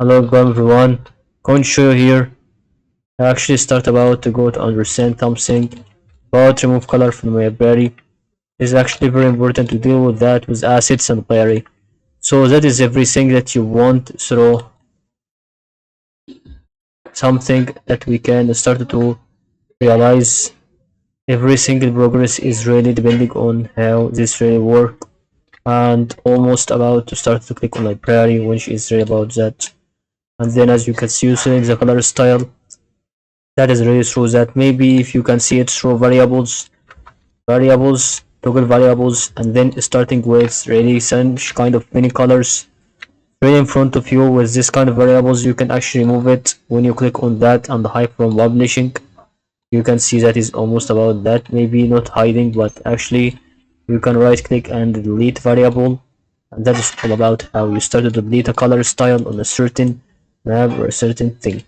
Hello everyone, going to show you here. I actually start about to go to understand something about remove color from my library. It's actually very important to deal with that with assets and library. So that is everything that you want through something that we can start to realize. Every single progress is really depending on how this really work and almost about to start to click on library which is really about that. And then as you can see using the color style, that is really true that maybe if you can see it through variables, toggle variables, and then starting with really some kind of many colors right in front of you with this kind of variables, you can actually move it when you click on that and hide from publishing. You can see that is almost about that, maybe not hiding, but actually you can right click and delete variable, and that is all about how you start to delete a color style on a certain map or a certain thing.